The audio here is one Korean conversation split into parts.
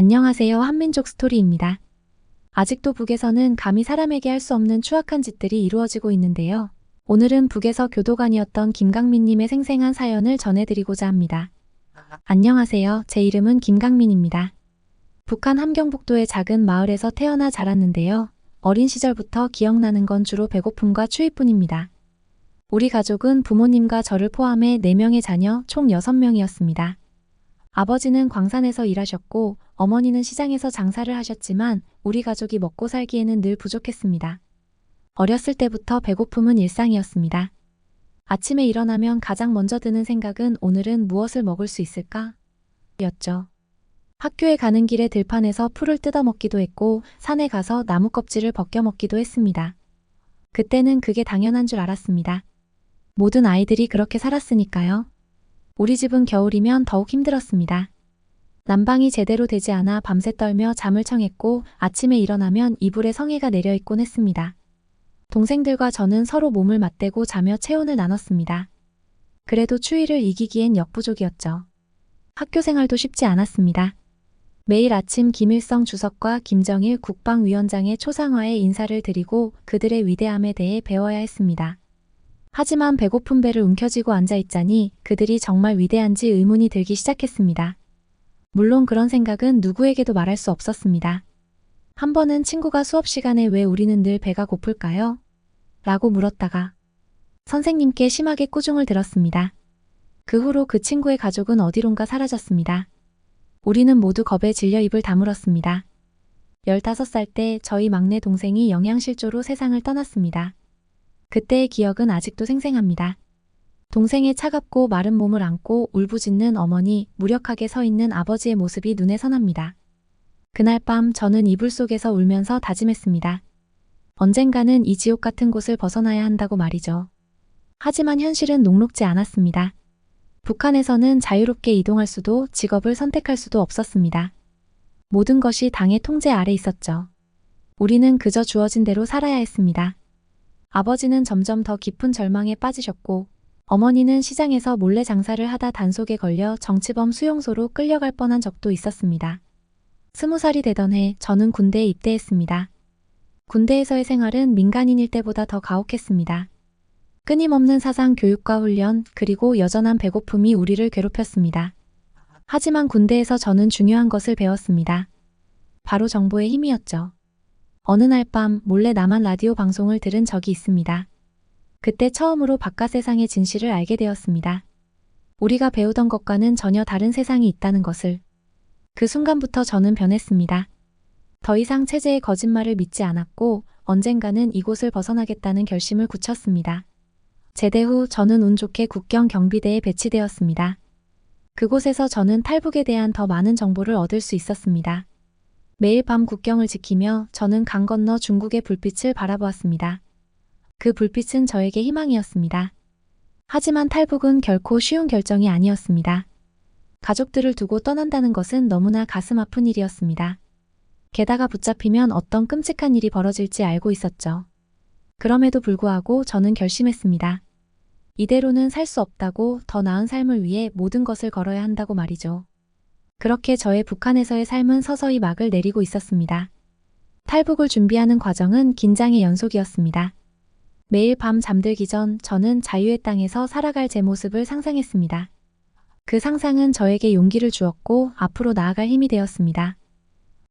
안녕하세요. 한민족 스토리입니다. 아직도 북에서는 감히 사람에게 할 수 없는 추악한 짓들이 이루어지고 있는데요. 오늘은 북에서 교도관이었던 김강민님의 생생한 사연을 전해드리고자 합니다. 안녕하세요. 제 이름은 김강민입니다. 북한 함경북도의 작은 마을에서 태어나 자랐는데요. 어린 시절부터 기억나는 건 주로 배고픔과 추위뿐입니다. 우리 가족은 부모님과 저를 포함해 4명의 자녀 총 6명이었습니다. 아버지는 광산에서 일하셨고 어머니는 시장에서 장사를 하셨지만 우리 가족이 먹고 살기에는 늘 부족했습니다. 어렸을 때부터 배고픔은 일상이었습니다. 아침에 일어나면 가장 먼저 드는 생각은 오늘은 무엇을 먹을 수 있을까? 였죠. 학교에 가는 길에 들판에서 풀을 뜯어 먹기도 했고 산에 가서 나무 껍질을 벗겨 먹기도 했습니다. 그때는 그게 당연한 줄 알았습니다. 모든 아이들이 그렇게 살았으니까요. 우리 집은 겨울이면 더욱 힘들었습니다. 난방이 제대로 되지 않아 밤새 떨며 잠을 청했고 아침에 일어나면 이불에 성에가 내려있곤 했습니다. 동생들과 저는 서로 몸을 맞대고 자며 체온을 나눴습니다. 그래도 추위를 이기기엔 역부족이었죠. 학교 생활도 쉽지 않았습니다. 매일 아침 김일성 주석과 김정일 국방위원장의 초상화에 인사를 드리고 그들의 위대함에 대해 배워야 했습니다. 하지만 배고픈 배를 움켜쥐고 앉아있자니 그들이 정말 위대한지 의문이 들기 시작했습니다. 물론 그런 생각은 누구에게도 말할 수 없었습니다. 한 번은 친구가 수업 시간에 왜 우리는 늘 배가 고플까요? 라고 물었다가 선생님께 심하게 꾸중을 들었습니다. 그 후로 그 친구의 가족은 어디론가 사라졌습니다. 우리는 모두 겁에 질려 입을 다물었습니다. 15살 때 저희 막내 동생이 영양실조로 세상을 떠났습니다. 그때의 기억은 아직도 생생합니다. 동생의 차갑고 마른 몸을 안고 울부짖는 어머니, 무력하게 서 있는 아버지의 모습이 눈에 선합니다. 그날 밤 저는 이불 속에서 울면서 다짐했습니다. 언젠가는 이 지옥 같은 곳을 벗어나야 한다고 말이죠. 하지만 현실은 녹록지 않았습니다. 북한에서는 자유롭게 이동할 수도 직업을 선택할 수도 없었습니다. 모든 것이 당의 통제 아래 있었죠. 우리는 그저 주어진 대로 살아야 했습니다. 아버지는 점점 더 깊은 절망에 빠지셨고 어머니는 시장에서 몰래 장사를 하다 단속에 걸려 정치범 수용소로 끌려갈 뻔한 적도 있었습니다. 20살이 되던 해 저는 군대에 입대했습니다. 군대에서의 생활은 민간인일 때보다 더 가혹했습니다. 끊임없는 사상 교육과 훈련 그리고 여전한 배고픔이 우리를 괴롭혔습니다. 하지만 군대에서 저는 중요한 것을 배웠습니다. 바로 정보의 힘이었죠. 어느 날 밤 몰래 남한 라디오 방송을 들은 적이 있습니다. 그때 처음으로 바깥 세상의 진실을 알게 되었습니다. 우리가 배우던 것과는 전혀 다른 세상이 있다는 것을. 그 순간부터 저는 변했습니다. 더 이상 체제의 거짓말을 믿지 않았고 언젠가는 이곳을 벗어나겠다는 결심을 굳혔습니다. 제대 후 저는 운 좋게 국경 경비대에 배치되었습니다. 그곳에서 저는 탈북에 대한 더 많은 정보를 얻을 수 있었습니다. 매일 밤 국경을 지키며 저는 강 건너 중국의 불빛을 바라보았습니다. 그 불빛은 저에게 희망이었습니다. 하지만 탈북은 결코 쉬운 결정이 아니었습니다. 가족들을 두고 떠난다는 것은 너무나 가슴 아픈 일이었습니다. 게다가 붙잡히면 어떤 끔찍한 일이 벌어질지 알고 있었죠. 그럼에도 불구하고 저는 결심했습니다. 이대로는 살 수 없다고 더 나은 삶을 위해 모든 것을 걸어야 한다고 말이죠. 그렇게 저의 북한에서의 삶은 서서히 막을 내리고 있었습니다. 탈북을 준비하는 과정은 긴장의 연속이었습니다. 매일 밤 잠들기 전 저는 자유의 땅에서 살아갈 제 모습을 상상했습니다. 그 상상은 저에게 용기를 주었고 앞으로 나아갈 힘이 되었습니다.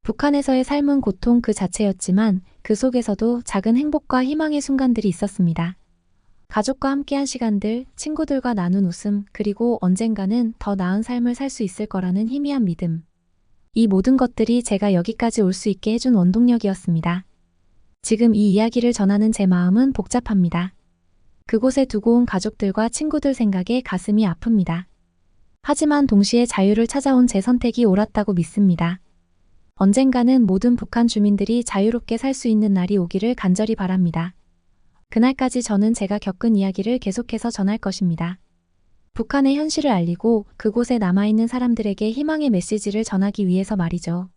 북한에서의 삶은 고통 그 자체였지만 그 속에서도 작은 행복과 희망의 순간들이 있었습니다. 가족과 함께한 시간들, 친구들과 나눈 웃음, 그리고 언젠가는 더 나은 삶을 살 수 있을 거라는 희미한 믿음. 이 모든 것들이 제가 여기까지 올 수 있게 해준 원동력이었습니다. 지금 이 이야기를 전하는 제 마음은 복잡합니다. 그곳에 두고 온 가족들과 친구들 생각에 가슴이 아픕니다. 하지만 동시에 자유를 찾아온 제 선택이 옳았다고 믿습니다. 언젠가는 모든 북한 주민들이 자유롭게 살 수 있는 날이 오기를 간절히 바랍니다. 그날까지 저는 제가 겪은 이야기를 계속해서 전할 것입니다. 북한의 현실을 알리고 그곳에 남아있는 사람들에게 희망의 메시지를 전하기 위해서 말이죠.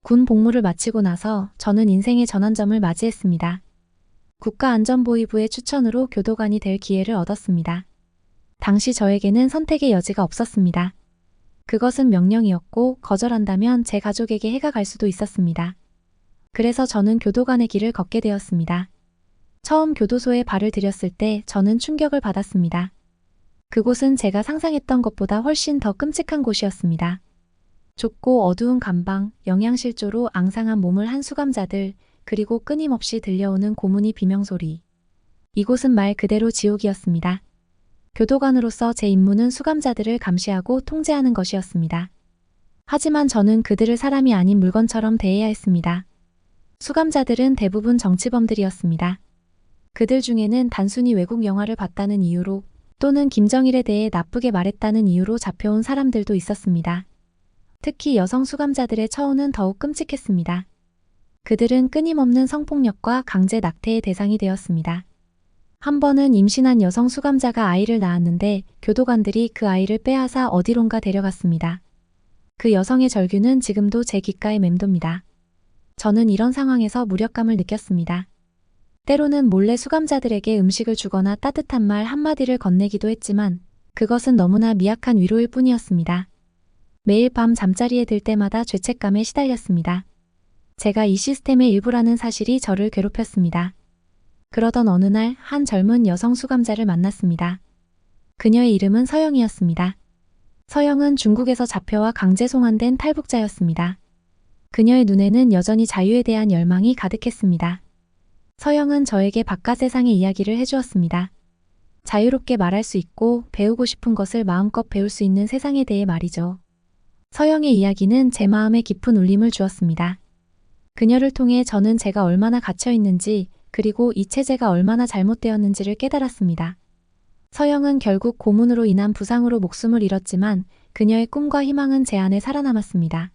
군 복무를 마치고 나서 저는 인생의 전환점을 맞이했습니다. 국가안전보위부의 추천으로 교도관이 될 기회를 얻었습니다. 당시 저에게는 선택의 여지가 없었습니다. 그것은 명령이었고 거절한다면 제 가족에게 해가 갈 수도 있었습니다. 그래서 저는 교도관의 길을 걷게 되었습니다. 처음 교도소에 발을 들였을 때 저는 충격을 받았습니다. 그곳은 제가 상상했던 것보다 훨씬 더 끔찍한 곳이었습니다. 좁고 어두운 감방, 영양실조로 앙상한 몸을 한 수감자들, 그리고 끊임없이 들려오는 고문의 비명소리. 이곳은 말 그대로 지옥이었습니다. 교도관으로서 제 임무는 수감자들을 감시하고 통제하는 것이었습니다. 하지만 저는 그들을 사람이 아닌 물건처럼 대해야 했습니다. 수감자들은 대부분 정치범들이었습니다. 그들 중에는 단순히 외국 영화를 봤다는 이유로 또는 김정일에 대해 나쁘게 말했다는 이유로 잡혀온 사람들도 있었습니다. 특히 여성 수감자들의 처우는 더욱 끔찍했습니다. 그들은 끊임없는 성폭력과 강제 낙태의 대상이 되었습니다. 한 번은 임신한 여성 수감자가 아이를 낳았는데 교도관들이 그 아이를 빼앗아 어디론가 데려갔습니다. 그 여성의 절규는 지금도 제 귓가에 맴돕니다. 저는 이런 상황에서 무력감을 느꼈습니다. 때로는 몰래 수감자들에게 음식을 주거나 따뜻한 말 한마디를 건네기도 했지만 그것은 너무나 미약한 위로일 뿐이었습니다. 매일 밤 잠자리에 들 때마다 죄책감에 시달렸습니다. 제가 이 시스템의 일부라는 사실이 저를 괴롭혔습니다. 그러던 어느 날 한 젊은 여성 수감자를 만났습니다. 그녀의 이름은 서영이었습니다. 서영은 중국에서 잡혀와 강제 송환된 탈북자였습니다. 그녀의 눈에는 여전히 자유에 대한 열망이 가득했습니다. 서영은 저에게 바깥 세상의 이야기를 해주었습니다. 자유롭게 말할 수 있고 배우고 싶은 것을 마음껏 배울 수 있는 세상에 대해 말이죠. 서영의 이야기는 제 마음에 깊은 울림을 주었습니다. 그녀를 통해 저는 제가 얼마나 갇혀 있는지 그리고 이 체제가 얼마나 잘못되었는지를 깨달았습니다. 서영은 결국 고문으로 인한 부상으로 목숨을 잃었지만 그녀의 꿈과 희망은 제 안에 살아남았습니다.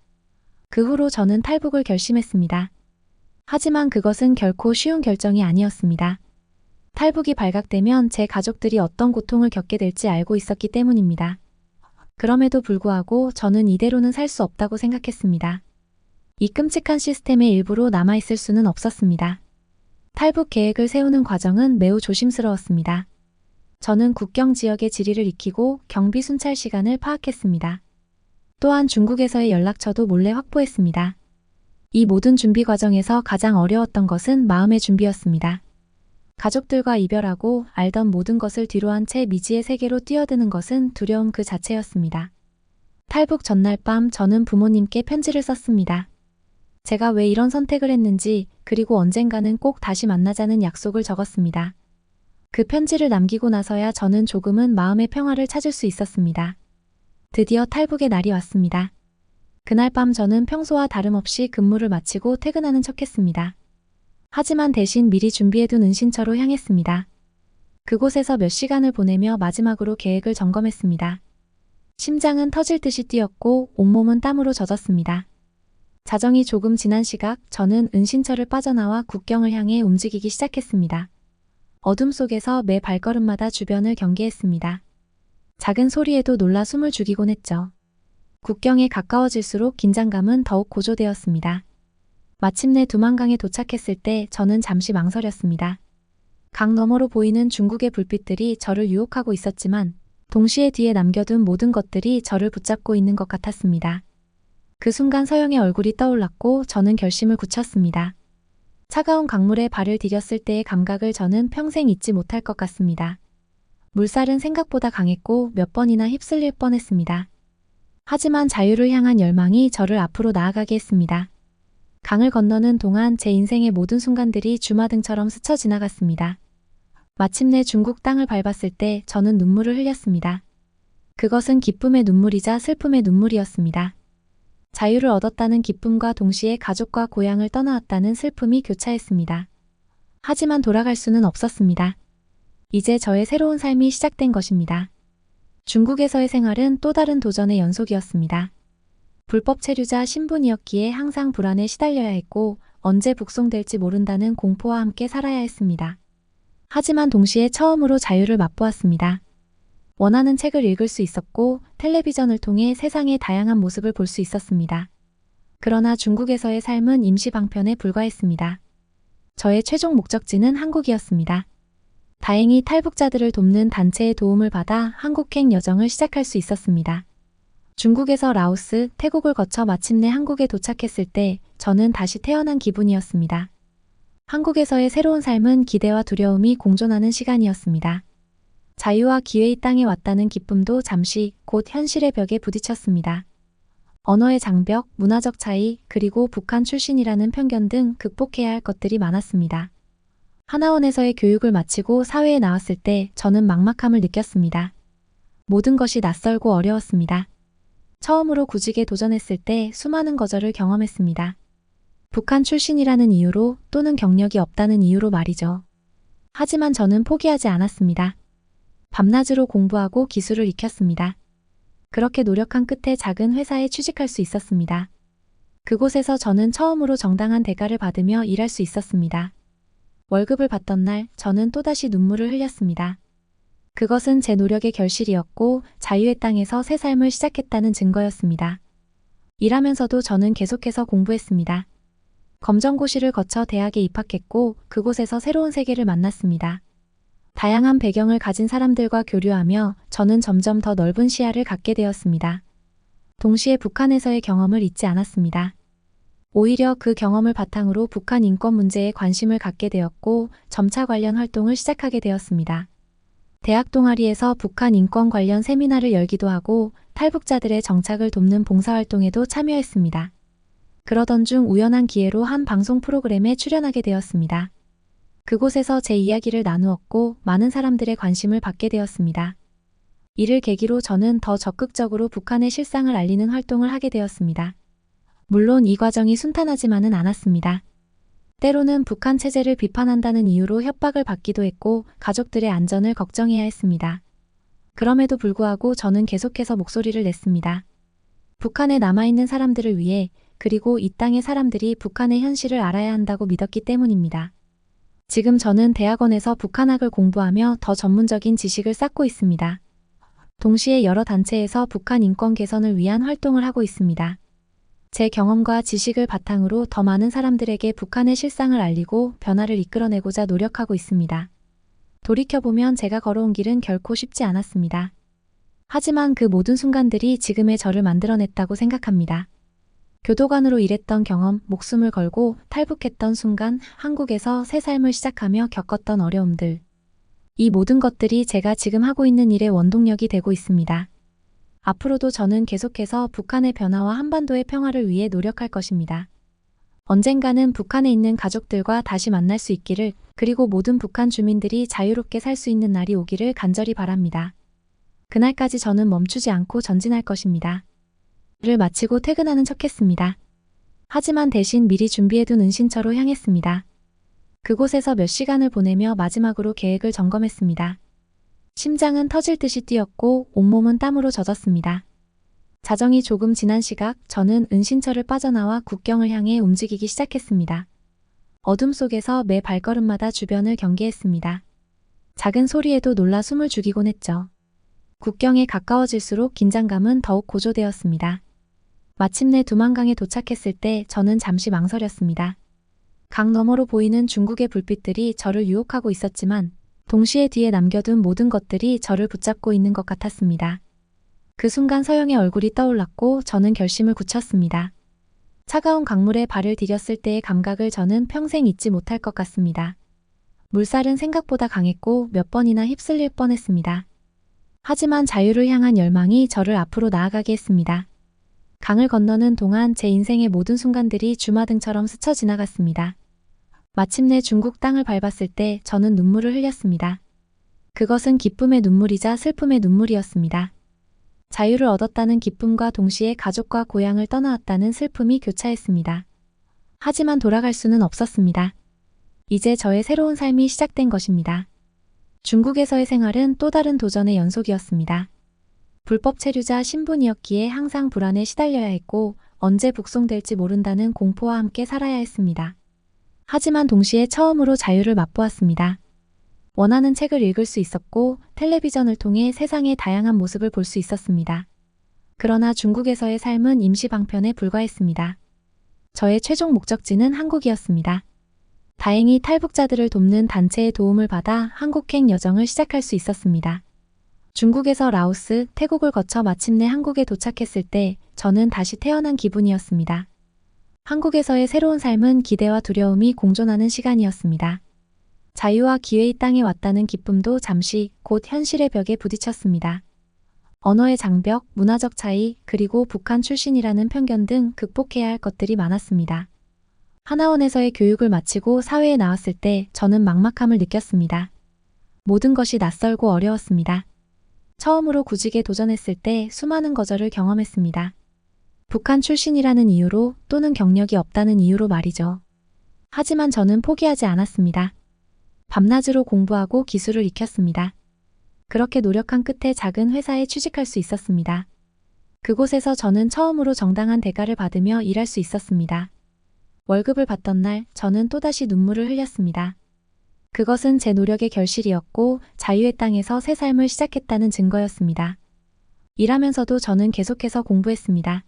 그 후로 저는 탈북을 결심했습니다. 하지만 그것은 결코 쉬운 결정이 아니었습니다. 탈북이 발각되면 제 가족들이 어떤 고통을 겪게 될지 알고 있었기 때문입니다. 그럼에도 불구하고 저는 이대로는 살 수 없다고 생각했습니다. 이 끔찍한 시스템의 일부로 남아있을 수는 없었습니다. 탈북 계획을 세우는 과정은 매우 조심스러웠습니다. 저는 국경 지역의 지리를 익히고 경비 순찰 시간을 파악했습니다. 또한 중국에서의 연락처도 몰래 확보했습니다. 이 모든 준비 과정에서 가장 어려웠던 것은 마음의 준비였습니다. 가족들과 이별하고 알던 모든 것을 뒤로한 채 미지의 세계로 뛰어드는 것은 두려움 그 자체였습니다. 탈북 전날 밤 저는 부모님께 편지를 썼습니다. 제가 왜 이런 선택을 했는지 그리고 언젠가는 꼭 다시 만나자는 약속을 적었습니다. 그 편지를 남기고 나서야 저는 조금은 마음의 평화를 찾을 수 있었습니다. 드디어 탈북의 날이 왔습니다. 그날 밤 저는 평소와 다름없이 근무를 마치고 퇴근하는 척했습니다. 하지만 대신 미리 준비해둔 은신처로 향했습니다. 그곳에서 몇 시간을 보내며 마지막으로 계획을 점검했습니다. 심장은 터질 듯이 뛰었고 온몸은 땀으로 젖었습니다. 자정이 조금 지난 시각 저는 은신처를 빠져나와 국경을 향해 움직이기 시작했습니다. 어둠 속에서 매 발걸음마다 주변을 경계했습니다. 작은 소리에도 놀라 숨을 죽이곤 했죠. 국경에 가까워질수록 긴장감은 더욱 고조되었습니다. 마침내 두만강에 도착했을 때 저는 잠시 망설였습니다. 강 너머로 보이는 중국의 불빛들이 저를 유혹하고 있었지만 동시에 뒤에 남겨둔 모든 것들이 저를 붙잡고 있는 것 같았습니다. 그 순간 서영의 얼굴이 떠올랐고 저는 결심을 굳혔습니다. 차가운 강물에 발을 디뎠을 때의 감각을 저는 평생 잊지 못할 것 같습니다. 물살은 생각보다 강했고 몇 번이나 휩쓸릴 뻔했습니다. 하지만 자유를 향한 열망이 저를 앞으로 나아가게 했습니다. 강을 건너는 동안 제 인생의 모든 순간들이 주마등처럼 스쳐 지나갔습니다. 마침내 중국 땅을 밟았을 때 저는 눈물을 흘렸습니다. 그것은 기쁨의 눈물이자 슬픔의 눈물이었습니다. 자유를 얻었다는 기쁨과 동시에 가족과 고향을 떠나왔다는 슬픔이 교차했습니다. 하지만 돌아갈 수는 없었습니다. 이제 저의 새로운 삶이 시작된 것입니다. 중국에서의 생활은 또 다른 도전의 연속이었습니다. 불법 체류자 신분이었기에 항상 불안에 시달려야 했고 언제 북송될지 모른다는 공포와 함께 살아야 했습니다. 하지만 동시에 처음으로 자유를 맛보았습니다. 원하는 책을 읽을 수 있었고 텔레비전을 통해 세상의 다양한 모습을 볼 수 있었습니다. 그러나 중국에서의 삶은 임시 방편에 불과했습니다. 저의 최종 목적지는 한국이었습니다. 다행히 탈북자들을 돕는 단체의 도움을 받아 한국행 여정을 시작할 수 있었습니다. 중국에서 라오스, 태국을 거쳐 마침내 한국에 도착했을 때 저는 다시 태어난 기분이었습니다. 한국에서의 새로운 삶은 기대와 두려움이 공존하는 시간이었습니다. 자유와 기회의 땅에 왔다는 기쁨도 잠시 곧 현실의 벽에 부딪혔습니다. 언어의 장벽, 문화적 차이, 그리고 북한 출신이라는 편견 등 극복해야 할 것들이 많았습니다. 하나원에서의 교육을 마치고 사회에 나왔을 때 저는 막막함을 느꼈습니다. 모든 것이 낯설고 어려웠습니다. 처음으로 구직에 도전했을 때 수많은 거절을 경험했습니다. 북한 출신이라는 이유로 또는 경력이 없다는 이유로 말이죠. 하지만 저는 포기하지 않았습니다. 밤낮으로 공부하고 기술을 익혔습니다. 그렇게 노력한 끝에 작은 회사에 취직할 수 있었습니다. 그곳에서 저는 처음으로 정당한 대가를 받으며 일할 수 있었습니다. 월급을 받던 날 저는 또다시 눈물을 흘렸습니다. 그것은 제 노력의 결실이었고 자유의 땅에서 새 삶을 시작했다는 증거였습니다. 일하면서도 저는 계속해서 공부했습니다. 검정고시를 거쳐 대학에 입학했고 그곳에서 새로운 세계를 만났습니다. 다양한 배경을 가진 사람들과 교류하며 저는 점점 더 넓은 시야를 갖게 되었습니다. 동시에 북한에서의 경험을 잊지 않았습니다. 오히려 그 경험을 바탕으로 북한 인권 문제에 관심을 갖게 되었고 점차 관련 활동을 시작하게 되었습니다. 대학 동아리에서 북한 인권 관련 세미나를 열기도 하고 탈북자들의 정착을 돕는 봉사활동에도 참여했습니다. 그러던 중 우연한 기회로 한 방송 프로그램에 출연하게 되었습니다. 그곳에서 제 이야기를 나누었고 많은 사람들의 관심을 받게 되었습니다. 이를 계기로 저는 더 적극적으로 북한의 실상을 알리는 활동을 하게 되었습니다. 물론 이 과정이 순탄하지만은 않았습니다. 때로는 북한 체제를 비판한다는 이유로 협박을 받기도 했고 가족들의 안전을 걱정해야 했습니다. 그럼에도 불구하고 저는 계속해서 목소리를 냈습니다. 북한에 남아있는 사람들을 위해 그리고 이 땅의 사람들이 북한의 현실을 알아야 한다고 믿었기 때문입니다. 지금 저는 대학원에서 북한학을 공부하며 더 전문적인 지식을 쌓고 있습니다. 동시에 여러 단체에서 북한 인권 개선을 위한 활동을 하고 있습니다. 제 경험과 지식을 바탕으로 더 많은 사람들에게 북한의 실상을 알리고 변화를 이끌어내고자 노력하고 있습니다. 돌이켜보면 제가 걸어온 길은 결코 쉽지 않았습니다. 하지만 그 모든 순간들이 지금의 저를 만들어냈다고 생각합니다. 교도관으로 일했던 경험, 목숨을 걸고 탈북했던 순간, 한국에서 새 삶을 시작하며 겪었던 어려움들. 이 모든 것들이 제가 지금 하고 있는 일의 원동력이 되고 있습니다. 앞으로도 저는 계속해서 북한의 변화와 한반도의 평화를 위해 노력할 것입니다. 언젠가는 북한에 있는 가족들과 다시 만날 수 있기를, 그리고 모든 북한 주민들이 자유롭게 살 수 있는 날이 오기를 간절히 바랍니다. 그날까지 저는 멈추지 않고 전진할 것입니다. 를 마치고 퇴근하는 척했습니다. 하지만 대신 미리 준비해둔 은신처로 향했습니다. 그곳에서 몇 시간을 보내며 마지막으로 계획을 점검했습니다. 심장은 터질 듯이 뛰었고 온몸은 땀으로 젖었습니다. 자정이 조금 지난 시각 저는 은신처를 빠져나와 국경을 향해 움직이기 시작했습니다. 어둠 속에서 매 발걸음마다 주변을 경계했습니다. 작은 소리에도 놀라 숨을 죽이곤 했죠. 국경에 가까워질수록 긴장감은 더욱 고조되었습니다. 마침내 두만강에 도착했을 때 저는 잠시 망설였습니다. 강 너머로 보이는 중국의 불빛들이 저를 유혹하고 있었지만 동시에 뒤에 남겨둔 모든 것들이 저를 붙잡고 있는 것 같았습니다. 그 순간 서영의 얼굴이 떠올랐고 저는 결심을 굳혔습니다. 차가운 강물에 발을 디뎠을 때의 감각을 저는 평생 잊지 못할 것 같습니다. 물살은 생각보다 강했고 몇 번이나 휩쓸릴 뻔했습니다. 하지만 자유를 향한 열망이 저를 앞으로 나아가게 했습니다. 강을 건너는 동안 제 인생의 모든 순간들이 주마등처럼 스쳐 지나갔습니다. 마침내 중국 땅을 밟았을 때 저는 눈물을 흘렸습니다. 그것은 기쁨의 눈물이자 슬픔의 눈물이었습니다. 자유를 얻었다는 기쁨과 동시에 가족과 고향을 떠나왔다는 슬픔이 교차했습니다. 하지만 돌아갈 수는 없었습니다. 이제 저의 새로운 삶이 시작된 것입니다. 중국에서의 생활은 또 다른 도전의 연속이었습니다. 불법 체류자 신분이었기에 항상 불안에 시달려야 했고 언제 북송될지 모른다는 공포와 함께 살아야 했습니다. 하지만 동시에 처음으로 자유를 맛보았습니다. 원하는 책을 읽을 수 있었고 텔레비전을 통해 세상의 다양한 모습을 볼 수 있었습니다. 그러나 중국에서의 삶은 임시 방편에 불과했습니다. 저의 최종 목적지는 한국이었습니다. 다행히 탈북자들을 돕는 단체의 도움을 받아 한국행 여정을 시작할 수 있었습니다. 중국에서 라오스, 태국을 거쳐 마침내 한국에 도착했을 때 저는 다시 태어난 기분이었습니다. 한국에서의 새로운 삶은 기대와 두려움이 공존하는 시간이었습니다. 자유와 기회의 땅에 왔다는 기쁨도 잠시 곧 현실의 벽에 부딪혔습니다. 언어의 장벽, 문화적 차이, 그리고 북한 출신이라는 편견 등 극복해야 할 것들이 많았습니다. 하나원에서의 교육을 마치고 사회에 나왔을 때 저는 막막함을 느꼈습니다. 모든 것이 낯설고 어려웠습니다. 처음으로 구직에 도전했을 때 수많은 거절을 경험했습니다. 북한 출신이라는 이유로 또는 경력이 없다는 이유로 말이죠. 하지만 저는 포기하지 않았습니다. 밤낮으로 공부하고 기술을 익혔습니다. 그렇게 노력한 끝에 작은 회사에 취직할 수 있었습니다. 그곳에서 저는 처음으로 정당한 대가를 받으며 일할 수 있었습니다. 월급을 받던 날 저는 또다시 눈물을 흘렸습니다. 그것은 제 노력의 결실이었고 자유의 땅에서 새 삶을 시작했다는 증거였습니다. 일하면서도 저는 계속해서 공부했습니다.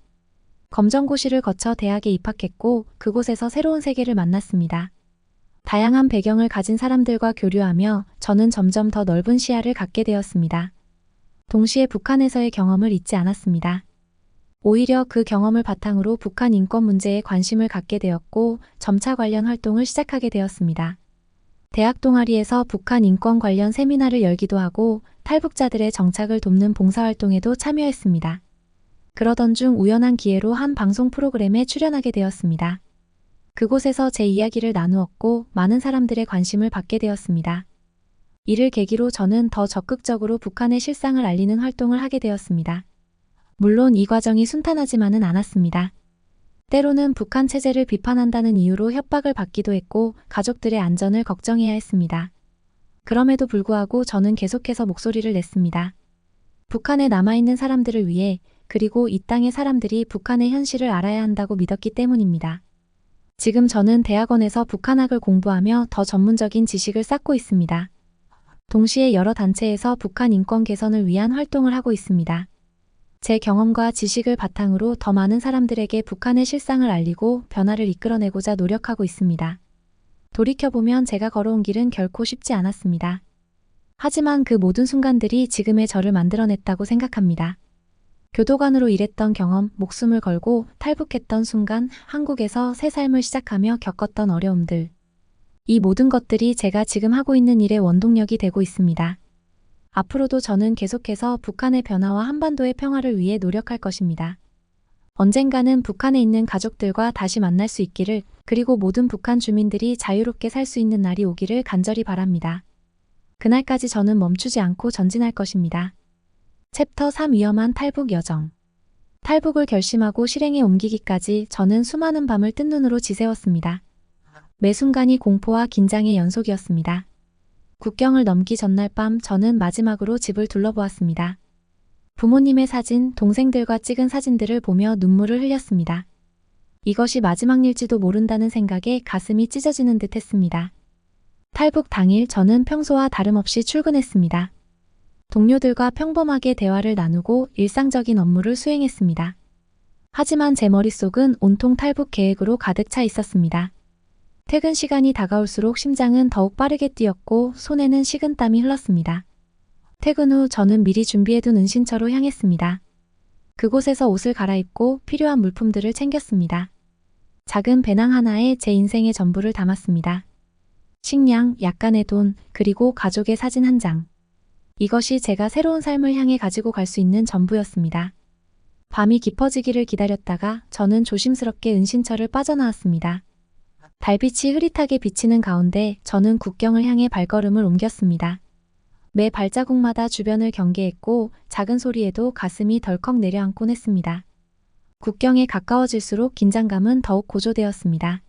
검정고시를 거쳐 대학에 입학했고 그곳에서 새로운 세계를 만났습니다. 다양한 배경을 가진 사람들과 교류하며 저는 점점 더 넓은 시야를 갖게 되었습니다. 동시에 북한에서의 경험을 잊지 않았습니다. 오히려 그 경험을 바탕으로 북한 인권 문제에 관심을 갖게 되었고 점차 관련 활동을 시작하게 되었습니다. 대학 동아리에서 북한 인권 관련 세미나를 열기도 하고 탈북자들의 정착을 돕는 봉사활동에도 참여했습니다. 그러던 중 우연한 기회로 한 방송 프로그램에 출연하게 되었습니다. 그곳에서 제 이야기를 나누었고 많은 사람들의 관심을 받게 되었습니다. 이를 계기로 저는 더 적극적으로 북한의 실상을 알리는 활동을 하게 되었습니다. 물론 이 과정이 순탄하지만은 않았습니다. 때로는 북한 체제를 비판한다는 이유로 협박을 받기도 했고 가족들의 안전을 걱정해야 했습니다. 그럼에도 불구하고 저는 계속해서 목소리를 냈습니다. 북한에 남아있는 사람들을 위해 그리고 이 땅의 사람들이 북한의 현실을 알아야 한다고 믿었기 때문입니다. 지금 저는 대학원에서 북한학을 공부하며 더 전문적인 지식을 쌓고 있습니다. 동시에 여러 단체에서 북한 인권 개선을 위한 활동을 하고 있습니다. 제 경험과 지식을 바탕으로 더 많은 사람들에게 북한의 실상을 알리고 변화를 이끌어내고자 노력하고 있습니다. 돌이켜보면 제가 걸어온 길은 결코 쉽지 않았습니다. 하지만 그 모든 순간들이 지금의 저를 만들어냈다고 생각합니다. 교도관으로 일했던 경험, 목숨을 걸고 탈북했던 순간, 한국에서 새 삶을 시작하며 겪었던 어려움들. 이 모든 것들이 제가 지금 하고 있는 일의 원동력이 되고 있습니다. 앞으로도 저는 계속해서 북한의 변화와 한반도의 평화를 위해 노력할 것입니다. 언젠가는 북한에 있는 가족들과 다시 만날 수 있기를, 그리고 모든 북한 주민들이 자유롭게 살 수 있는 날이 오기를 간절히 바랍니다. 그날까지 저는 멈추지 않고 전진할 것입니다. 챕터 3 위험한 탈북 여정. 탈북을 결심하고 실행에 옮기기까지 저는 수많은 밤을 뜬 눈으로 지새웠습니다. 매 순간이 공포와 긴장의 연속이었습니다. 국경을 넘기 전날 밤 저는 마지막으로 집을 둘러보았습니다. 부모님의 사진, 동생들과 찍은 사진들을 보며 눈물을 흘렸습니다. 이것이 마지막 일지도 모른다는 생각에 가슴이 찢어지는 듯 했습니다. 탈북 당일 저는 평소와 다름없이 출근했습니다. 동료들과 평범하게 대화를 나누고 일상적인 업무를 수행했습니다. 하지만 제 머릿속은 온통 탈북 계획으로 가득 차 있었습니다. 퇴근 시간이 다가올수록 심장은 더욱 빠르게 뛰었고 손에는 식은땀이 흘렀습니다. 퇴근 후 저는 미리 준비해둔 은신처로 향했습니다. 그곳에서 옷을 갈아입고 필요한 물품들을 챙겼습니다. 작은 배낭 하나에 제 인생의 전부를 담았습니다. 식량, 약간의 돈, 그리고 가족의 사진 한 장. 이것이 제가 새로운 삶을 향해 가지고 갈 수 있는 전부였습니다. 밤이 깊어지기를 기다렸다가 저는 조심스럽게 은신처를 빠져나왔습니다. 달빛이 흐릿하게 비치는 가운데 저는 국경을 향해 발걸음을 옮겼습니다. 매 발자국마다 주변을 경계했고 작은 소리에도 가슴이 덜컥 내려앉곤 했습니다. 국경에 가까워질수록 긴장감은 더욱 고조되었습니다.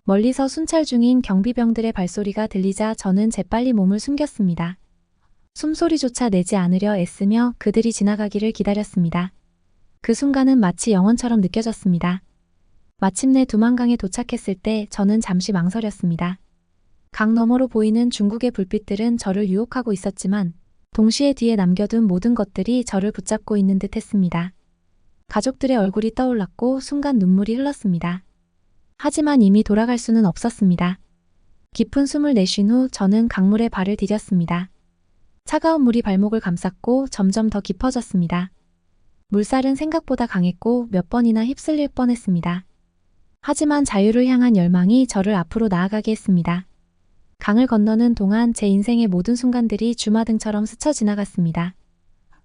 멀리서 순찰 중인 경비병들의 발소리가 들리자 저는 재빨리 몸을 숨겼습니다. 숨소리조차 내지 않으려 애쓰며 그들이 지나가기를 기다렸습니다. 그 순간은 마치 영원처럼 느껴졌습니다. 마침내 두만강에 도착했을 때 저는 잠시 망설였습니다. 강 너머로 보이는 중국의 불빛들은 저를 유혹하고 있었지만 동시에 뒤에 남겨둔 모든 것들이 저를 붙잡고 있는 듯 했습니다. 가족들의 얼굴이 떠올랐고 순간 눈물이 흘렀습니다. 하지만 이미 돌아갈 수는 없었습니다. 깊은 숨을 내쉰 후 저는 강물에 발을 디뎠습니다. 차가운 물이 발목을 감쌌고 점점 더 깊어졌습니다. 물살은 생각보다 강했고 몇 번이나 휩쓸릴 뻔했습니다. 하지만 자유를 향한 열망이 저를 앞으로 나아가게 했습니다. 강을 건너는 동안 제 인생의 모든 순간들이 주마등처럼 스쳐 지나갔습니다.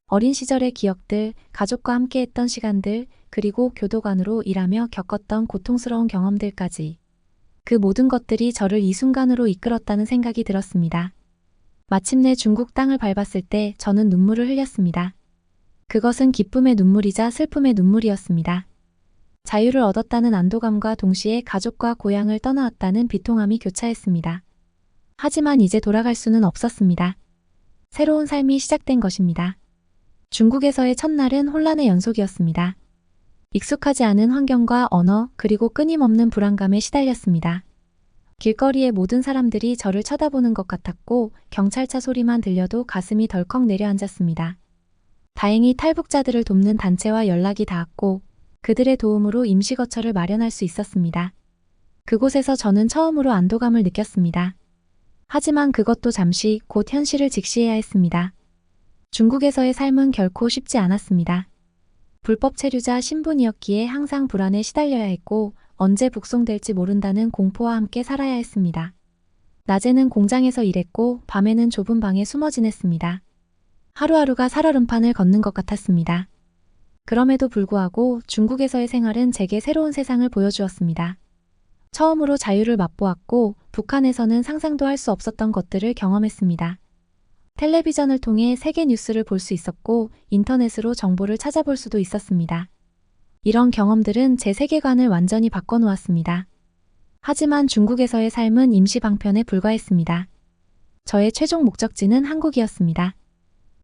어린 시절의 기억들, 가족과 함께했던 시간들, 그리고 교도관으로 일하며 겪었던 고통스러운 경험들까지. 그 모든 것들이 저를 이 순간으로 이끌었다는 생각이 들었습니다. 마침내 중국 땅을 밟았을 때 저는 눈물을 흘렸습니다. 그것은 기쁨의 눈물이자 슬픔의 눈물이었습니다. 자유를 얻었다는 안도감과 동시에 가족과 고향을 떠나왔다는 비통함이 교차했습니다. 하지만 이제 돌아갈 수는 없었습니다. 새로운 삶이 시작된 것입니다. 중국에서의 첫날은 혼란의 연속이었습니다. 익숙하지 않은 환경과 언어, 그리고 끊임없는 불안감에 시달렸습니다. 길거리의 모든 사람들이 저를 쳐다보는 것 같았고 경찰차 소리만 들려도 가슴이 덜컥 내려앉았습니다. 다행히 탈북자들을 돕는 단체와 연락이 닿았고 그들의 도움으로 임시거처를 마련할 수 있었습니다. 그곳에서 저는 처음으로 안도감을 느꼈습니다. 하지만 그것도 잠시 곧 현실을 직시해야 했습니다. 중국에서의 삶은 결코 쉽지 않았습니다. 불법 체류자 신분이었기에 항상 불안에 시달려야 했고 언제 북송될지 모른다는 공포와 함께 살아야 했습니다. 낮에는 공장에서 일했고 밤에는 좁은 방에 숨어 지냈습니다. 하루하루가 살얼음판을 걷는 것 같았습니다. 그럼에도 불구하고 중국에서의 생활은 제게 새로운 세상을 보여주었습니다. 처음으로 자유를 맛보았고 북한에서는 상상도 할 수 없었던 것들을 경험했습니다. 텔레비전을 통해 세계 뉴스를 볼 수 있었고 인터넷으로 정보를 찾아볼 수도 있었습니다. 이런 경험들은 제 세계관을 완전히 바꿔놓았습니다. 하지만 중국에서의 삶은 임시 방편에 불과했습니다. 저의 최종 목적지는 한국이었습니다.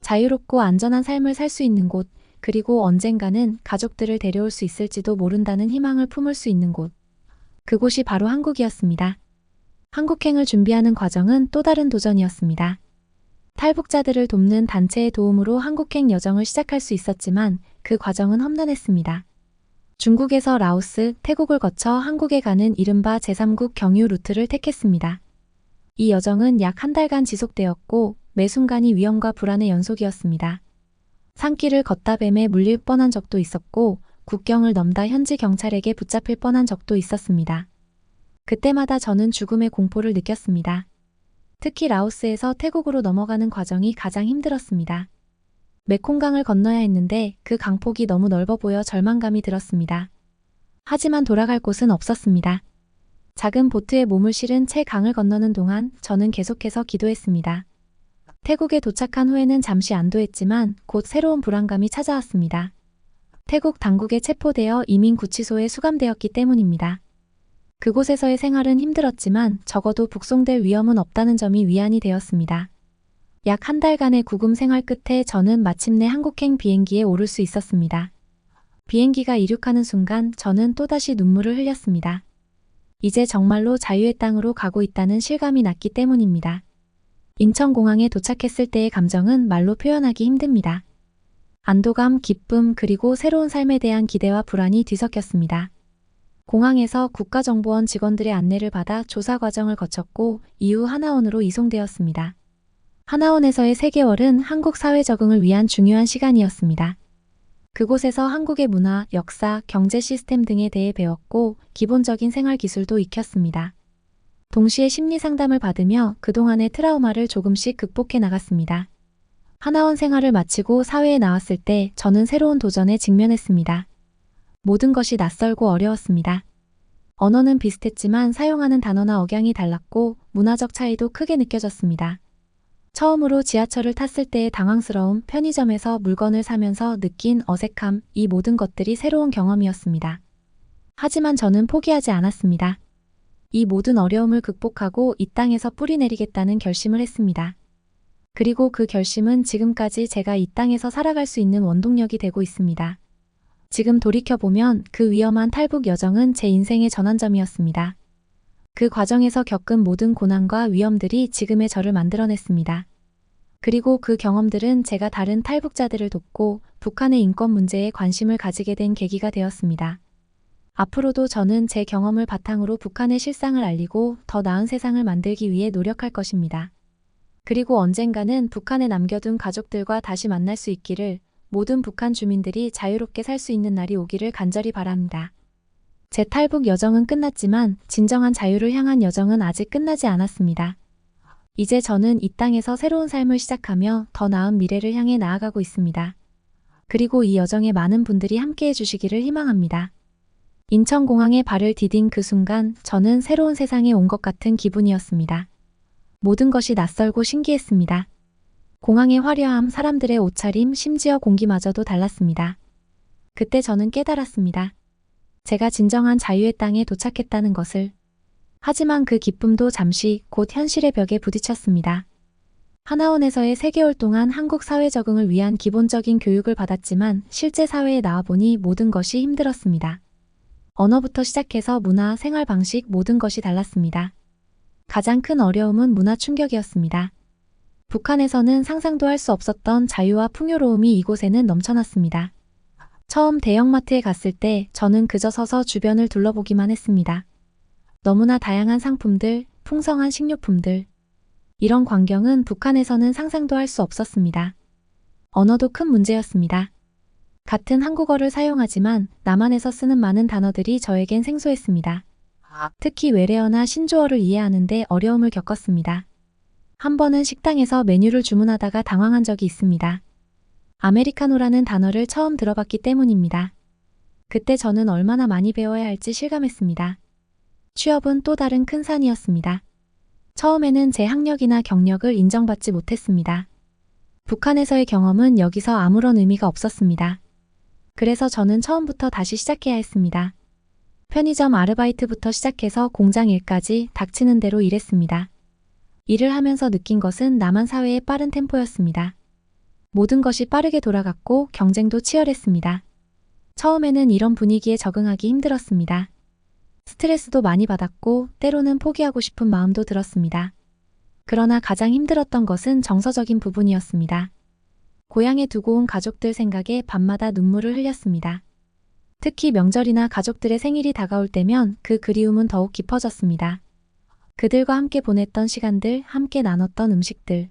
자유롭고 안전한 삶을 살 수 있는 곳, 그리고 언젠가는 가족들을 데려올 수 있을지도 모른다는 희망을 품을 수 있는 곳. 그곳이 바로 한국이었습니다. 한국행을 준비하는 과정은 또 다른 도전이었습니다. 탈북자들을 돕는 단체의 도움으로 한국행 여정을 시작할 수 있었지만 그 과정은 험난했습니다. 중국에서 라오스, 태국을 거쳐 한국에 가는 이른바 제3국 경유 루트를 택했습니다. 이 여정은 약 한 달간 지속되었고 매 순간이 위험과 불안의 연속이었습니다. 산길을 걷다 뱀에 물릴 뻔한 적도 있었고 국경을 넘다 현지 경찰에게 붙잡힐 뻔한 적도 있었습니다. 그때마다 저는 죽음의 공포를 느꼈습니다. 특히 라오스에서 태국으로 넘어가는 과정이 가장 힘들었습니다. 메콩강을 건너야 했는데 그 강폭이 너무 넓어 보여 절망감이 들었습니다. 하지만 돌아갈 곳은 없었습니다. 작은 보트에 몸을 실은 채 강을 건너는 동안 저는 계속해서 기도했습니다. 태국에 도착한 후에는 잠시 안도했지만 곧 새로운 불안감이 찾아왔습니다. 태국 당국에 체포되어 이민구치소에 수감되었기 때문입니다. 그곳에서의 생활은 힘들었지만 적어도 북송될 위험은 없다는 점이 위안이 되었습니다. 약 한 달간의 구금 생활 끝에 저는 마침내 한국행 비행기에 오를 수 있었습니다. 비행기가 이륙하는 순간 저는 또다시 눈물을 흘렸습니다. 이제 정말로 자유의 땅으로 가고 있다는 실감이 났기 때문입니다. 인천공항에 도착했을 때의 감정은 말로 표현하기 힘듭니다. 안도감, 기쁨, 그리고 새로운 삶에 대한 기대와 불안이 뒤섞였습니다. 공항에서 국가정보원 직원들의 안내를 받아 조사 과정을 거쳤고 이후 하나원으로 이송되었습니다. 하나원에서의 3개월은 한국 사회 적응을 위한 중요한 시간이었습니다. 그곳에서 한국의 문화, 역사, 경제 시스템 등에 대해 배웠고 기본적인 생활 기술도 익혔습니다. 동시에 심리 상담을 받으며 그동안의 트라우마를 조금씩 극복해 나갔습니다. 하나원 생활을 마치고 사회에 나왔을 때 저는 새로운 도전에 직면했습니다. 모든 것이 낯설고 어려웠습니다. 언어는 비슷했지만 사용하는 단어나 억양이 달랐고 문화적 차이도 크게 느껴졌습니다. 처음으로 지하철을 탔을 때의 당황스러움, 편의점에서 물건을 사면서 느낀 어색함, 이 모든 것들이 새로운 경험이었습니다. 하지만 저는 포기하지 않았습니다. 이 모든 어려움을 극복하고 이 땅에서 뿌리내리겠다는 결심을 했습니다. 그리고 그 결심은 지금까지 제가 이 땅에서 살아갈 수 있는 원동력이 되고 있습니다. 지금 돌이켜보면 그 위험한 탈북 여정은 제 인생의 전환점이었습니다. 그 과정에서 겪은 모든 고난과 위험들이 지금의 저를 만들어냈습니다. 그리고 그 경험들은 제가 다른 탈북자들을 돕고 북한의 인권 문제에 관심을 가지게 된 계기가 되었습니다. 앞으로도 저는 제 경험을 바탕으로 북한의 실상을 알리고 더 나은 세상을 만들기 위해 노력할 것입니다. 그리고 언젠가는 북한에 남겨둔 가족들과 다시 만날 수 있기를, 모든 북한 주민들이 자유롭게 살 수 있는 날이 오기를 간절히 바랍니다. 제 탈북 여정은 끝났지만 진정한 자유를 향한 여정은 아직 끝나지 않았습니다. 이제 저는 이 땅에서 새로운 삶을 시작하며 더 나은 미래를 향해 나아가고 있습니다. 그리고 이 여정에 많은 분들이 함께해 주시기를 희망합니다. 인천공항에 발을 디딘 그 순간 저는 새로운 세상에 온 것 같은 기분이었습니다. 모든 것이 낯설고 신기했습니다. 공항의 화려함, 사람들의 옷차림, 심지어 공기마저도 달랐습니다. 그때 저는 깨달았습니다. 제가 진정한 자유의 땅에 도착했다는 것을. 하지만 그 기쁨도 잠시 곧 현실의 벽에 부딪혔습니다. 하나원에서의 3개월 동안 한국 사회 적응을 위한 기본적인 교육을 받았지만 실제 사회에 나와보니 모든 것이 힘들었습니다. 언어부터 시작해서 문화, 생활 방식 모든 것이 달랐습니다. 가장 큰 어려움은 문화 충격이었습니다. 북한에서는 상상도 할 수 없었던 자유와 풍요로움이 이곳에는 넘쳐났습니다. 처음 대형마트에 갔을 때 저는 그저 서서 주변을 둘러보기만 했습니다. 너무나 다양한 상품들, 풍성한 식료품들. 이런 광경은 북한에서는 상상도 할 수 없었습니다. 언어도 큰 문제였습니다. 같은 한국어를 사용하지만 남한에서 쓰는 많은 단어들이 저에겐 생소했습니다. 특히 외래어나 신조어를 이해하는데 어려움을 겪었습니다. 한 번은 식당에서 메뉴를 주문하다가 당황한 적이 있습니다. 아메리카노라는 단어를 처음 들어봤기 때문입니다. 그때 저는 얼마나 많이 배워야 할지 실감했습니다. 취업은 또 다른 큰 산이었습니다. 처음에는 제 학력이나 경력을 인정받지 못했습니다. 북한에서의 경험은 여기서 아무런 의미가 없었습니다. 그래서 저는 처음부터 다시 시작해야 했습니다. 편의점 아르바이트부터 시작해서 공장 일까지 닥치는 대로 일했습니다. 일을 하면서 느낀 것은 남한 사회의 빠른 템포였습니다. 모든 것이 빠르게 돌아갔고 경쟁도 치열했습니다. 처음에는 이런 분위기에 적응하기 힘들었습니다. 스트레스도 많이 받았고 때로는 포기하고 싶은 마음도 들었습니다. 그러나 가장 힘들었던 것은 정서적인 부분이었습니다. 고향에 두고 온 가족들 생각에 밤마다 눈물을 흘렸습니다. 특히 명절이나 가족들의 생일이 다가올 때면 그 그리움은 더욱 깊어졌습니다. 그들과 함께 보냈던 시간들, 함께 나눴던 음식들.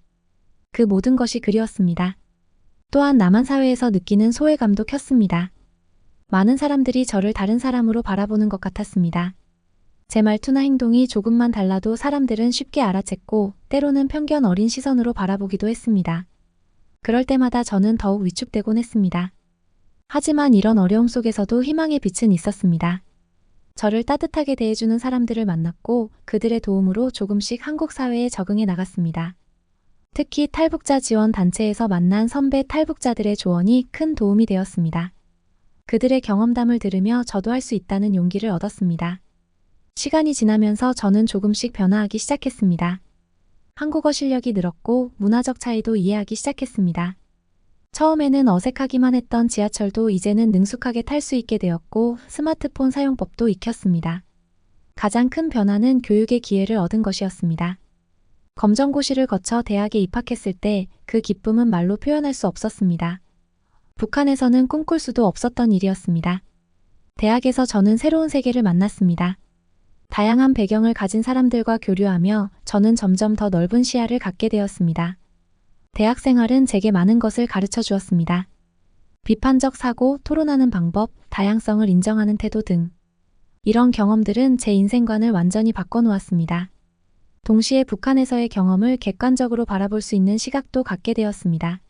그 모든 것이 그리웠습니다. 또한 남한 사회에서 느끼는 소외감도 컸습니다. 많은 사람들이 저를 다른 사람으로 바라보는 것 같았습니다. 제 말투나 행동이 조금만 달라도 사람들은 쉽게 알아챘고 때로는 편견 어린 시선으로 바라보기도 했습니다. 그럴 때마다 저는 더욱 위축되곤 했습니다. 하지만 이런 어려움 속에서도 희망의 빛은 있었습니다. 저를 따뜻하게 대해주는 사람들을 만났고 그들의 도움으로 조금씩 한국 사회에 적응해 나갔습니다. 특히 탈북자 지원 단체에서 만난 선배 탈북자들의 조언이 큰 도움이 되었습니다. 그들의 경험담을 들으며 저도 할 수 있다는 용기를 얻었습니다. 시간이 지나면서 저는 조금씩 변화하기 시작했습니다. 한국어 실력이 늘었고 문화적 차이도 이해하기 시작했습니다. 처음에는 어색하기만 했던 지하철도 이제는 능숙하게 탈 수 있게 되었고 스마트폰 사용법도 익혔습니다. 가장 큰 변화는 교육의 기회를 얻은 것이었습니다. 검정고시를 거쳐 대학에 입학했을 때 그 기쁨은 말로 표현할 수 없었습니다. 북한에서는 꿈꿀 수도 없었던 일이었습니다. 대학에서 저는 새로운 세계를 만났습니다. 다양한 배경을 가진 사람들과 교류하며 저는 점점 더 넓은 시야를 갖게 되었습니다. 대학 생활은 제게 많은 것을 가르쳐 주었습니다. 비판적 사고, 토론하는 방법, 다양성을 인정하는 태도 등. 이런 경험들은 제 인생관을 완전히 바꿔놓았습니다. 동시에 북한에서의 경험을 객관적으로 바라볼 수 있는 시각도 갖게 되었습니다.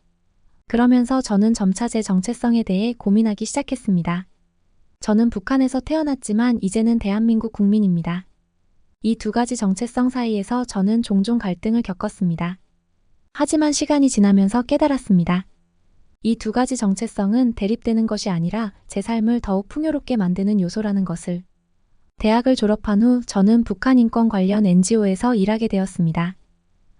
그러면서 저는 점차 제 정체성에 대해 고민하기 시작했습니다. 저는 북한에서 태어났지만 이제는 대한민국 국민입니다. 이 두 가지 정체성 사이에서 저는 종종 갈등을 겪었습니다. 하지만 시간이 지나면서 깨달았습니다. 이 두 가지 정체성은 대립되는 것이 아니라 제 삶을 더욱 풍요롭게 만드는 요소라는 것을. 대학을 졸업한 후 저는 북한 인권 관련 NGO에서 일하게 되었습니다.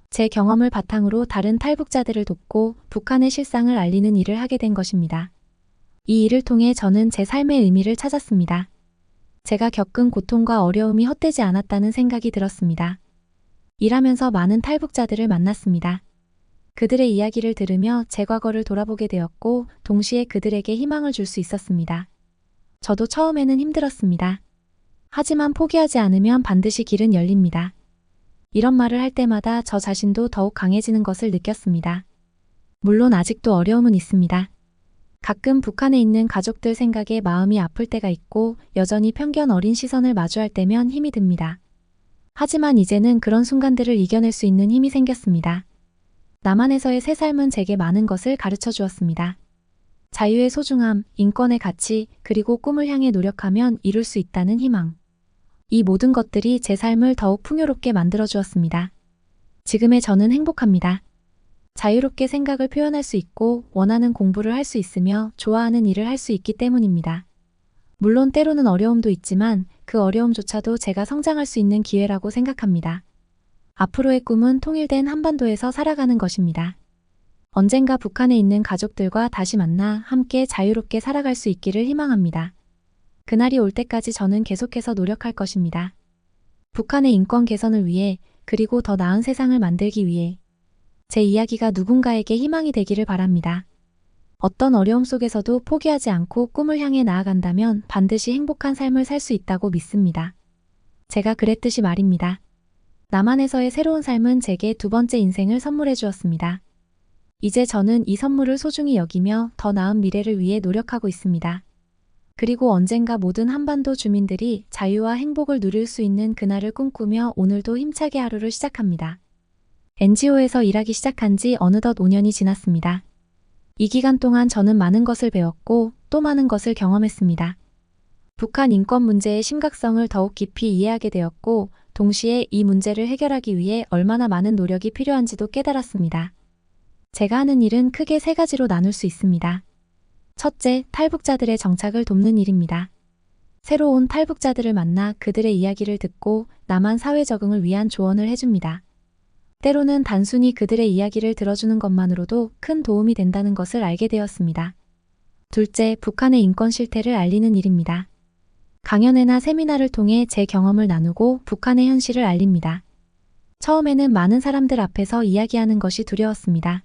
제 경험을 바탕으로 다른 탈북자들을 돕고 북한의 실상을 알리는 일을 하게 된 것입니다. 이 일을 통해 저는 제 삶의 의미를 찾았습니다. 제가 겪은 고통과 어려움이 헛되지 않았다는 생각이 들었습니다. 일하면서 많은 탈북자들을 만났습니다. 그들의 이야기를 들으며 제 과거를 돌아보게 되었고 동시에 그들에게 희망을 줄 수 있었습니다. 저도 처음에는 힘들었습니다. 하지만 포기하지 않으면 반드시 길은 열립니다. 이런 말을 할 때마다 저 자신도 더욱 강해지는 것을 느꼈습니다. 물론 아직도 어려움은 있습니다. 가끔 북한에 있는 가족들 생각에 마음이 아플 때가 있고 여전히 편견 어린 시선을 마주할 때면 힘이 듭니다. 하지만 이제는 그런 순간들을 이겨낼 수 있는 힘이 생겼습니다. 남한에서의 새 삶은 제게 많은 것을 가르쳐 주었습니다. 자유의 소중함, 인권의 가치, 그리고 꿈을 향해 노력하면 이룰 수 있다는 희망. 이 모든 것들이 제 삶을 더욱 풍요롭게 만들어 주었습니다. 지금의 저는 행복합니다. 자유롭게 생각을 표현할 수 있고 원하는 공부를 할 수 있으며 좋아하는 일을 할 수 있기 때문입니다. 물론 때로는 어려움도 있지만 그 어려움조차도 제가 성장할 수 있는 기회라고 생각합니다. 앞으로의 꿈은 통일된 한반도에서 살아가는 것입니다. 언젠가 북한에 있는 가족들과 다시 만나 함께 자유롭게 살아갈 수 있기를 희망합니다. 그날이 올 때까지 저는 계속해서 노력할 것입니다. 북한의 인권 개선을 위해 그리고 더 나은 세상을 만들기 위해 제 이야기가 누군가에게 희망이 되기를 바랍니다. 어떤 어려움 속에서도 포기하지 않고 꿈을 향해 나아간다면 반드시 행복한 삶을 살 수 있다고 믿습니다. 제가 그랬듯이 말입니다. 남한에서의 새로운 삶은 제게 두 번째 인생을 선물해 주었습니다. 이제 저는 이 선물을 소중히 여기며 더 나은 미래를 위해 노력하고 있습니다. 그리고 언젠가 모든 한반도 주민들이 자유와 행복을 누릴 수 있는 그날을 꿈꾸며 오늘도 힘차게 하루를 시작합니다. NGO에서 일하기 시작한 지 어느덧 5년이 지났습니다. 이 기간 동안 저는 많은 것을 배웠고 또 많은 것을 경험했습니다. 북한 인권 문제의 심각성을 더욱 깊이 이해하게 되었고 동시에 이 문제를 해결하기 위해 얼마나 많은 노력이 필요한지도 깨달았습니다. 제가 하는 일은 크게 세 가지로 나눌 수 있습니다. 첫째, 탈북자들의 정착을 돕는 일입니다. 새로 온 탈북자들을 만나 그들의 이야기를 듣고 남한 사회 적응을 위한 조언을 해줍니다. 때로는 단순히 그들의 이야기를 들어주는 것만으로도 큰 도움이 된다는 것을 알게 되었습니다. 둘째, 북한의 인권 실태를 알리는 일입니다. 강연회나 세미나를 통해 제 경험을 나누고 북한의 현실을 알립니다. 처음에는 많은 사람들 앞에서 이야기하는 것이 두려웠습니다.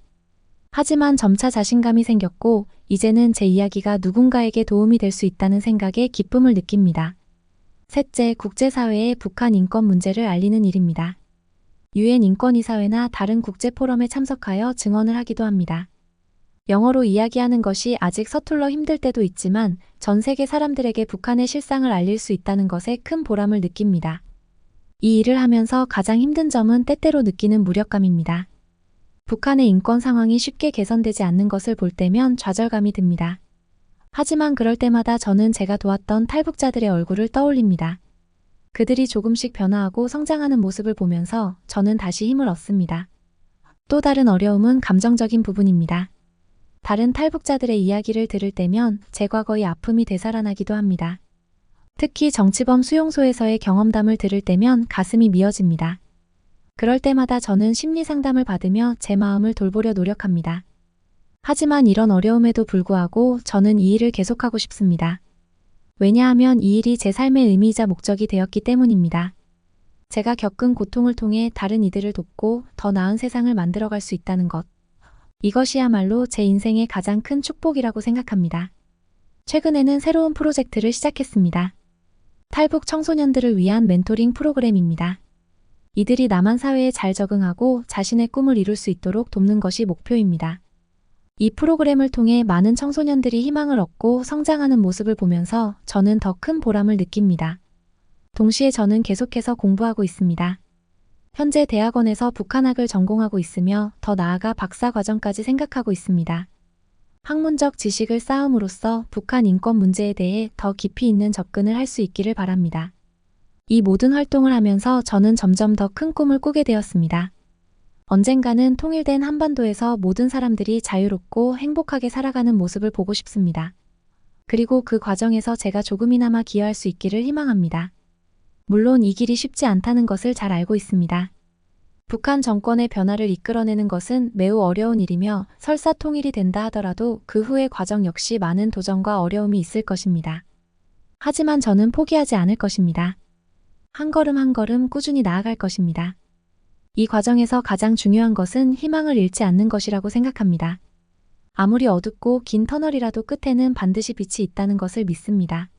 하지만 점차 자신감이 생겼고 이제는 제 이야기가 누군가에게 도움이 될 수 있다는 생각에 기쁨을 느낍니다. 셋째, 국제사회에 북한 인권 문제를 알리는 일입니다. 유엔 인권이사회나 다른 국제 포럼에 참석하여 증언을 하기도 합니다. 영어로 이야기하는 것이 아직 서툴러 힘들 때도 있지만 전 세계 사람들에게 북한의 실상을 알릴 수 있다는 것에 큰 보람을 느낍니다. 이 일을 하면서 가장 힘든 점은 때때로 느끼는 무력감입니다. 북한의 인권 상황이 쉽게 개선되지 않는 것을 볼 때면 좌절감이 듭니다. 하지만 그럴 때마다 저는 제가 도왔던 탈북자들의 얼굴을 떠올립니다. 그들이 조금씩 변화하고 성장하는 모습을 보면서 저는 다시 힘을 얻습니다. 또 다른 어려움은 감정적인 부분입니다. 다른 탈북자들의 이야기를 들을 때면 제 과거의 아픔이 되살아나기도 합니다. 특히 정치범 수용소에서의 경험담을 들을 때면 가슴이 미어집니다. 그럴 때마다 저는 심리 상담을 받으며 제 마음을 돌보려 노력합니다. 하지만 이런 어려움에도 불구하고 저는 이 일을 계속하고 싶습니다. 왜냐하면 이 일이 제 삶의 의미이자 목적이 되었기 때문입니다. 제가 겪은 고통을 통해 다른 이들을 돕고 더 나은 세상을 만들어갈 수 있다는 것. 이것이야말로 제 인생의 가장 큰 축복이라고 생각합니다. 최근에는 새로운 프로젝트를 시작했습니다. 탈북 청소년들을 위한 멘토링 프로그램입니다. 이들이 남한 사회에 잘 적응하고 자신의 꿈을 이룰 수 있도록 돕는 것이 목표입니다. 이 프로그램을 통해 많은 청소년들이 희망을 얻고 성장하는 모습을 보면서 저는 더 큰 보람을 느낍니다. 동시에 저는 계속해서 공부하고 있습니다. 현재 대학원에서 북한학을 전공하고 있으며 더 나아가 박사 과정까지 생각하고 있습니다. 학문적 지식을 쌓음으로써 북한 인권 문제에 대해 더 깊이 있는 접근을 할 수 있기를 바랍니다. 이 모든 활동을 하면서 저는 점점 더 큰 꿈을 꾸게 되었습니다. 언젠가는 통일된 한반도에서 모든 사람들이 자유롭고 행복하게 살아가는 모습을 보고 싶습니다. 그리고 그 과정에서 제가 조금이나마 기여할 수 있기를 희망합니다. 물론 이 길이 쉽지 않다는 것을 잘 알고 있습니다. 북한 정권의 변화를 이끌어내는 것은 매우 어려운 일이며 설사 통일이 된다 하더라도 그 후의 과정 역시 많은 도전과 어려움이 있을 것입니다. 하지만 저는 포기하지 않을 것입니다. 한 걸음 한 걸음 꾸준히 나아갈 것입니다. 이 과정에서 가장 중요한 것은 희망을 잃지 않는 것이라고 생각합니다. 아무리 어둡고 긴 터널이라도 끝에는 반드시 빛이 있다는 것을 믿습니다.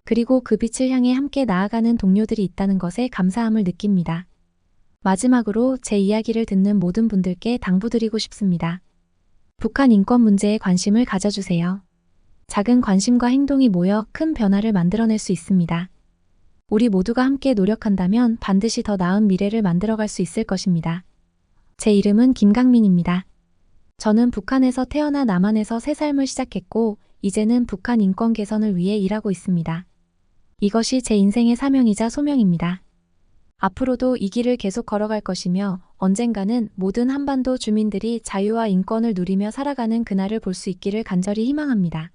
그리고 그 빛을 향해 함께 나아가는 동료들이 있다는 것에 감사함을 느낍니다. 마지막으로 제 이야기를 듣는 모든 분들께 당부드리고 싶습니다. 북한 인권 문제에 관심을 가져주세요. 작은 관심과 행동이 모여 큰 변화를 만들어낼 수 있습니다. 우리 모두가 함께 노력한다면 반드시 더 나은 미래를 만들어갈 수 있을 것입니다. 제 이름은 김강민입니다. 저는 북한에서 태어나 남한에서 새 삶을 시작했고, 이제는 북한 인권 개선을 위해 일하고 있습니다. 이것이 제 인생의 사명이자 소명입니다. 앞으로도 이 길을 계속 걸어갈 것이며 언젠가는 모든 한반도 주민들이 자유와 인권을 누리며 살아가는 그날을 볼 수 있기를 간절히 희망합니다.